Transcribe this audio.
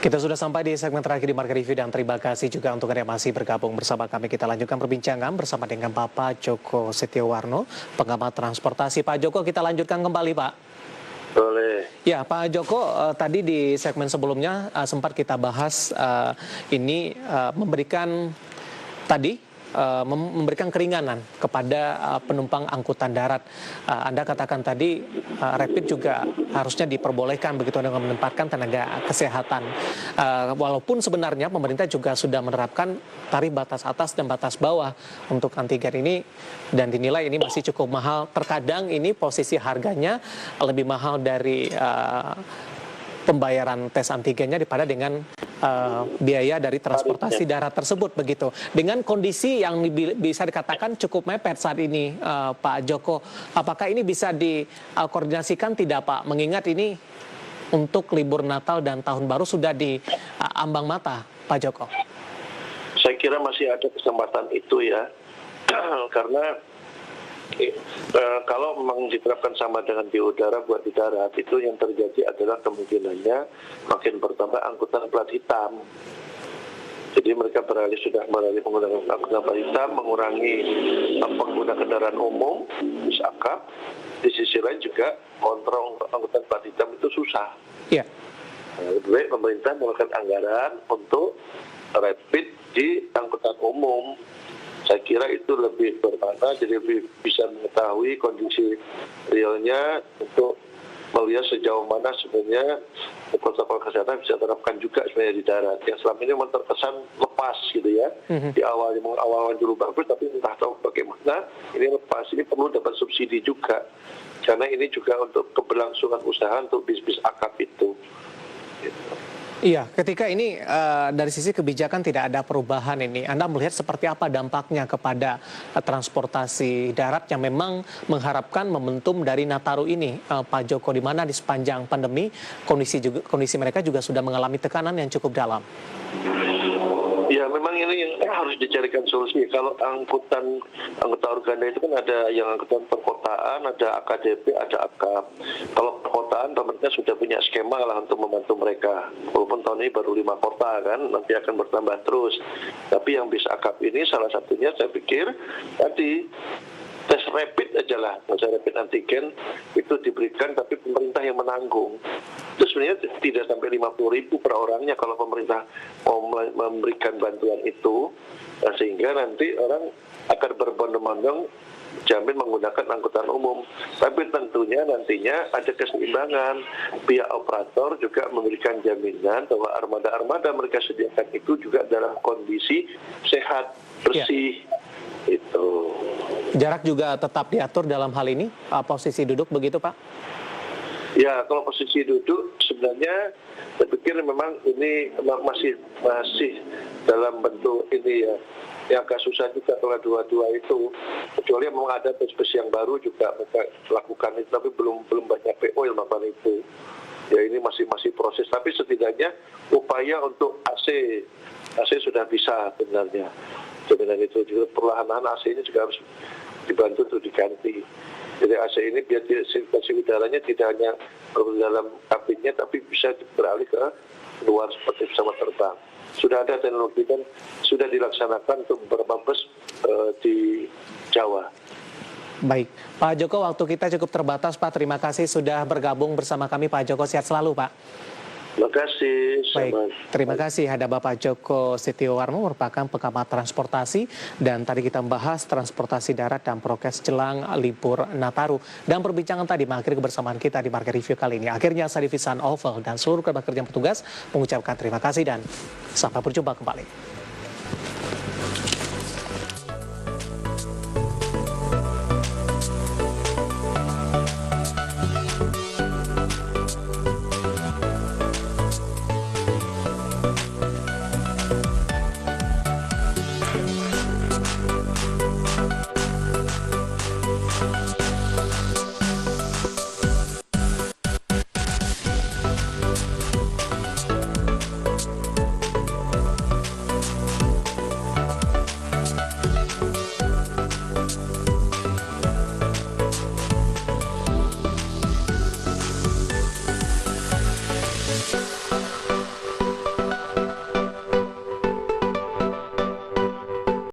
Kita sudah sampai di segmen terakhir di Market Review dan terima kasih juga untuk Anda yang masih bergabung bersama kami. Kita lanjutkan perbincangan bersama dengan Bapak Djoko Setiowarno, pengamat transportasi. Pak Djoko, kita lanjutkan kembali, Pak. Boleh. Ya, Pak Djoko, tadi di segmen sebelumnya sempat kita bahas ini memberikan memberikan keringanan kepada penumpang angkutan darat. Anda katakan tadi rapid juga harusnya diperbolehkan begitu dengan menempatkan tenaga kesehatan. Walaupun sebenarnya pemerintah juga sudah menerapkan tarif batas atas dan batas bawah untuk antigen ini dan dinilai ini masih cukup mahal. Terkadang ini posisi harganya lebih mahal dari pembayaran tes antigennya daripada dengan biaya dari transportasi darat tersebut begitu. Dengan kondisi yang bisa dikatakan cukup mepet saat ini, Pak Djoko, apakah ini bisa dikoordinasikan tidak, Pak? Mengingat ini untuk libur Natal dan Tahun Baru sudah di ambang mata, Pak Djoko. Saya kira masih ada kesempatan itu ya, karena kalau memang diterapkan sama dengan di udara buat di darat, itu yang terjadi adalah kemungkinannya makin bertambah angkutan plat hitam. Jadi mereka sudah beralih menggunakan angkutan plat hitam, mengurangi pengguna kendaraan umum, akap. Di sisi lain juga kontrol angkutan plat hitam itu susah. Iya. Lebih baik pemerintah melakukan anggaran untuk rapid di angkutan umum. Saya kira itu lebih bermakna, jadi lebih bisa mengetahui kondisi realnya untuk melihat sejauh mana sebenarnya protokol kesehatan bisa terapkan juga sebenarnya di darat. Yang selama ini memang terkesan lepas gitu ya. Di awal dulu bagus, tapi entah tahu bagaimana ini lepas. Ini perlu dapat subsidi juga, karena ini juga untuk keberlangsungan usaha untuk bis-bis akap itu. Gitu. Iya, ketika ini dari sisi kebijakan tidak ada perubahan ini, Anda melihat seperti apa dampaknya kepada transportasi darat yang memang mengharapkan momentum dari Nataru ini, Pak Djoko, di mana di sepanjang pandemi kondisi mereka juga sudah mengalami tekanan yang cukup dalam. Ya, memang ini yang harus dicarikan solusi. Kalau angkutan organda itu kan ada yang angkutan perkotaan, ada AKDP, ada AKAP. Kalau perkotaan, pemerintah sudah punya skema lah untuk membantu mereka. Walaupun tahun ini baru 5 kota kan, nanti akan bertambah terus. Tapi yang bis AKAP ini salah satunya saya pikir tadi tes rapid aja lah, tes rapid antigen itu diberikan, tapi pemerintah yang menanggung. Itu sebenarnya tidak sampai 50.000 per orangnya kalau pemerintah mau memberikan bantuan itu, sehingga nanti orang akan berbondong-bondong jamin menggunakan angkutan umum. Tapi tentunya nantinya ada keseimbangan, pihak operator juga memberikan jaminan bahwa armada-armada mereka sediakan itu juga dalam kondisi sehat, bersih. Itu. Jarak juga tetap diatur dalam hal ini, posisi duduk begitu, Pak? Ya, kalau posisi duduk sebenarnya saya pikir memang ini masih dalam bentuk ini ya. Yang agak susah juga kalau dua-dua itu, kecuali memang ada bus-bus yang baru juga mereka lakukan itu, tapi belum banyak PO yang melakukan itu. Ya, ini masih proses, tapi setidaknya upaya untuk AC sudah bisa sebenarnya. Sebenarnya itu juga perlahan-lahan AC ini juga harus dibantu untuk diganti. Jadi AC ini biar sirkulasi udaranya tidak hanya dalam kabinnya, tapi bisa beralih ke luar seperti pesawat terbang. Sudah ada teknologi dan sudah dilaksanakan untuk beberapa bus di Jawa. Baik, Pak Djoko, waktu kita cukup terbatas, Pak. Terima kasih sudah bergabung bersama kami, Pak Djoko. Sehat selalu, Pak. Terima kasih. Baik, terima kasih. Ada Bapak Djoko Setiowarno, merupakan pengamat transportasi, dan tadi kita membahas transportasi darat dan prokes jelang libur Nataru. Dan perbincangan tadi mengakhiri kebersamaan kita di Market Review kali ini. Akhirnya saya Divisan Oval dan seluruh kerja petugas mengucapkan terima kasih dan sampai berjumpa kembali.